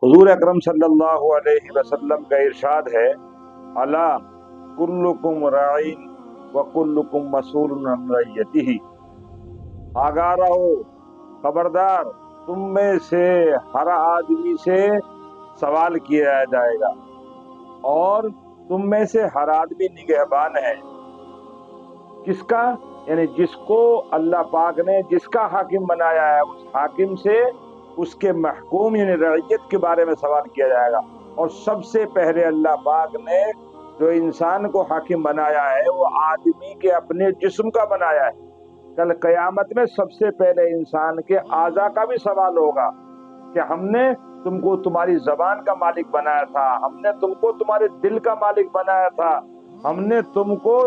हुजूर अकरम सल्लल्लाहु अलैहि वसल्लम का इरशाद है, अला कुल्लुकुम राइन व कुल्लुकुम मसूलुन अन रइयतिही। आगाह रहो, खबरदार, तुम में से हर आदमी से सवाल किया जाएगा और तुम में से हर आदमी निगहबान है। किसका? यानी जिसको अल्लाह पाक ने जिसका हाकिम बनाया है उस हाकिम से उसके महकूम यानी रइयत के बारे में सवाल किया जाएगा। और सबसे पहले अल्लाह पाक ने जो इंसान को हाकिम बनाया है वो आदमी के अपने जिस्म का बनाया है। कल कयामत में सबसे पहले इंसान के आज़ा का भी सवाल होगा कि हमने तुमको तुम्हारी जबान का मालिक बनाया था, हमने तुमको तुम्हारे दिल का मालिक बनाया था, हमने तुमको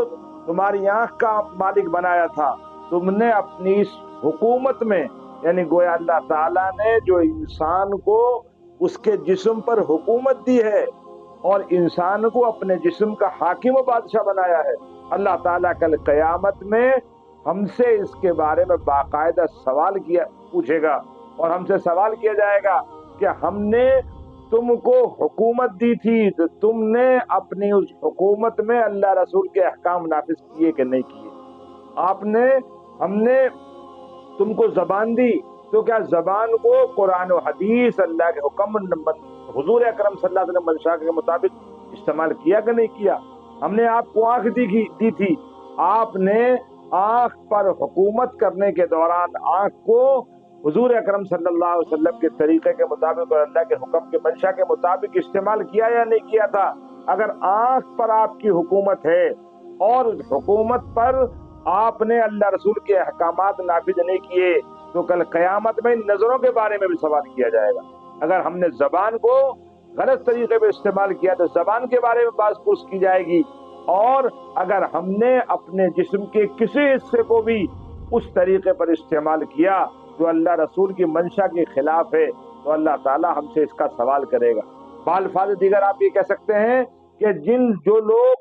तुम्हारी आंख का मालिक बनाया था। तुमने अपनी इस हुकूमत में यानी गोया अल्लाह ताला ने जो इंसान को उसके जिस्म पर हुकूमत दी है और इंसान को अपने जिस्म का हाकिम व बादशाह बनाया है। अल्लाह ताला कल कयामत में हमसे इसके बारे में बाकायदा सवाल किया पूछेगा और हमसे सवाल किया जाएगा कि हमने तुमको हुकूमत दी थी तो तुमने अपनी उस हुकूमत में अल्लाह रसूल के अहकाम नाफिज किए कि नहीं किए। हमने तुमको जबान दी तो क्या जबान को कुरान और हदीस अल्लाह के हुक्म हुजूर अकरम सल्लल्लाहु अलैहि वसल्लम मंशा के मुताबिक इस्तेमाल किया कि नहीं किया। हमने आपको आंख दी थी, आपने आंख पर हुकूमत करने के दौरान आंख को हुजूर अकरम सल्लल्लाहु अलैहि वसल्लम के तरीके के मुताबिक और अल्लाह के हुक्म के मंशा के मुताबिक इस्तेमाल किया या नहीं किया था। अगर आंख पर आपकी हुकूमत है और उस हुकूमत पर आपने अल्लाह रसूल के अहकामात नाफिज नहीं किए तो कल कयामत में नजरों के बारे में भी सवाल किया जाएगा। अगर हमने जबान को गलत तरीके पे इस्तेमाल किया तो जबान के बारे में बात पूछ की जाएगी। और अगर हमने अपने जिस्म के किसी हिस्से को भी उस तरीके पर इस्तेमाल किया जो अल्लाह रसूल की मंशा के खिलाफ है तो अल्लाह ताला हमसे इसका सवाल करेगा। बालफाज दीगर आप ये कह सकते हैं कि जो लोग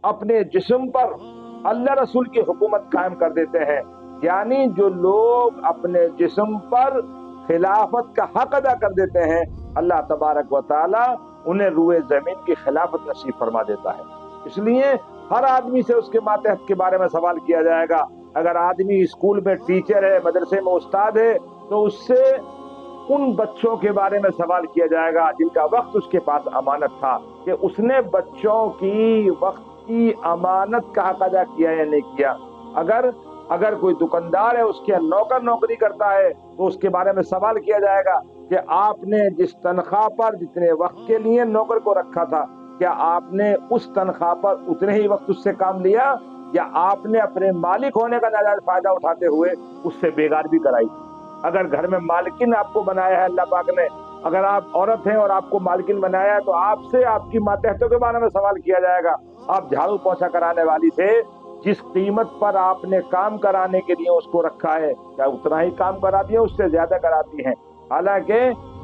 अपने जिस्म पर अल्लाह रसूल की हुकूमत कायम कर देते हैं, यानी जो लोग अपने जिस्म पर खिलाफत का हक अदा कर देते हैं, अल्लाह तबारक व तआला उन्हें रूए जमीन की खिलाफत नसीब फरमा देता है। इसलिए हर आदमी से उसके मातहत के बारे में सवाल किया जाएगा। अगर आदमी स्कूल में टीचर है, मदरसे में उस्ताद है, तो उससे उन बच्चों के बारे में सवाल किया जाएगा जिनका वक्त उसके पास अमानत था कि उसने बच्चों की वक्त की अमानत का हक अदा किया या नहीं किया। अगर कोई दुकानदार है, उसके नौकर नौकरी करता है, तो उसके बारे में सवाल किया जाएगा कि आपने जिस तनख्वाह पर जितने वक्त के लिए नौकर को रखा था, क्या आपने उस तनख्वाह पर उतने ही वक्त उससे काम लिया या आपने अपने मालिक होने का नाजायज फायदा उठाते हुए उससे बेगार भी कराई। अगर घर में मालकिन आपको बनाया है अल्लाह पाक ने, अगर आप औरत हैं और आपको मालकिन बनाया है तो आपसे आपकी मातहतों के बारे में सवाल किया जाएगा। आप झाड़ू पोछा कराने वाली से जिस कीमत पर आपने काम कराने के लिए उसको रखा है, क्या उतना ही काम कराती है, उससे ज्यादा कराती हैं। हालांकि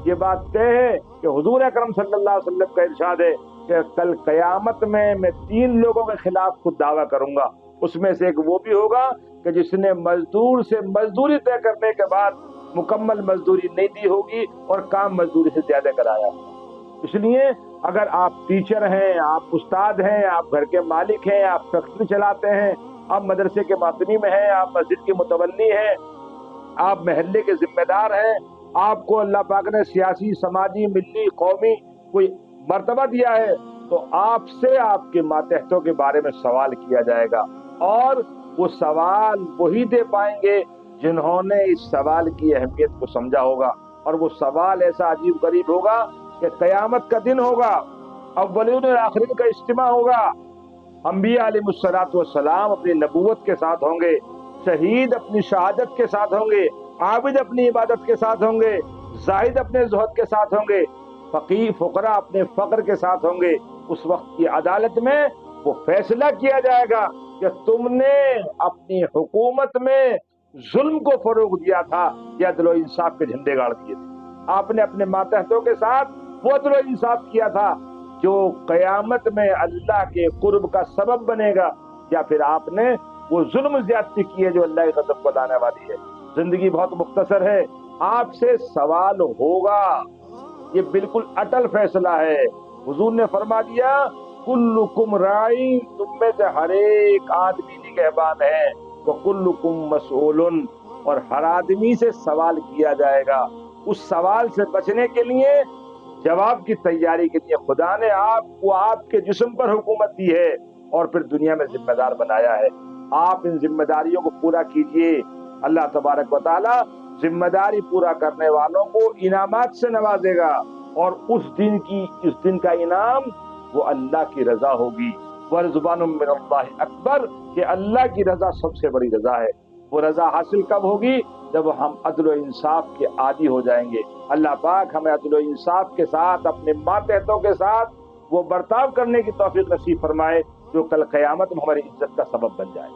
ये बात तय है कि हुजूर अकरम सल्लल्लाहु अलैहि वसल्लम का इरशाद है कि कल कयामत में मैं 3 लोगों के खिलाफ खुद दावा करूंगा। उसमें से एक वो भी होगा कि जिसने मजदूर से मजदूरी तय करने के बाद मुकम्मल मजदूरी नहीं दी होगी और काम मजदूरी से ज्यादा कराया। इसलिए अगर आप टीचर हैं, आप उस्ताद हैं, आप घर के मालिक हैं, आप फैक्ट्री चलाते हैं, आप मदरसे के मातमी में हैं, आप मस्जिद के मुतवल्ली हैं, आप महल्ले के जिम्मेदार हैं, आपको अल्लाह पाक ने सियासी, समाजी, मिल्ली, कौमी कोई मर्तबा दिया है, तो आपसे आपके मातहतों के बारे में सवाल किया जाएगा। और वो सवाल वही दे पाएंगे जिन्होंने इस सवाल की अहमियत को समझा होगा। और वो सवाल ऐसा अजीब गरीब होगा कि कयामत का दिन होगा, अव्वलीन और आखिरीन का इज्तिमा होगा। अंबिया अलैहिस्सलातु वस्सलाम अपनी नबूवत के साथ होंगे, शहीद अपनी शहादत के साथ होंगे, आबिद अपनी इबादत के साथ होंगे, जाहिद अपने ज़ुहद के साथ होंगे, फकीर फुकरा अपने फक्र के साथ होंगे। उस वक्त की अदालत में वो फैसला किया जाएगा कि तुमने अपनी हुकूमत में जुल्म को फरोग दिया था या अदल व इंसाफ के झंडे गाड़ दिए थे। आपने अपने मातहतों के साथ वो अदल व इंसाफ किया था जो कयामत में अल्लाह के कुर्ब का सबब बनेगा, या फिर आपने वो जुल्म ज्यादती की है जो अल्लाह की गज़ब को लाने वाली है। जिंदगी बहुत मुख्तसर है, आपसे सवाल होगा। یہ بالکل اٹل فیصلہ ہے۔ حضور نے فرما دیا کلکم راعین، تم میں سے ہر ایک آدمی نگہبان ہے، وکلکم مسئول، اور ہر آدمی سے سوال کیا جائے گا۔ اس سوال سے بچنے کے لیے، جواب کی تیاری کے لیے خدا نے آپ کو آپ کے جسم پر حکومت دی ہے اور پھر دنیا میں ذمہ دار بنایا ہے۔ آپ ان ذمہ داریوں کو پورا کیجئے، اللہ تبارک و تعالی ذمہ داری پورا کرنے والوں کو انعامات سے نوازے گا، اور اس دن کا انعام وہ اللہ کی رضا ہوگی۔ وَرِضْوَانٌ مِّنَ اللَّهِ اکبر، کہ اللہ کی رضا سب سے بڑی رضا ہے۔ وہ رضا حاصل کب ہوگی؟ جب ہم عدل و انصاف کے عادی ہو جائیں گے۔ اللہ پاک ہمیں عدل و انصاف کے ساتھ، اپنے ماتحتوں کے ساتھ وہ برتاؤ کرنے کی توفیق نصیب فرمائے جو کل قیامت میں ہماری عزت کا سبب بن جائے۔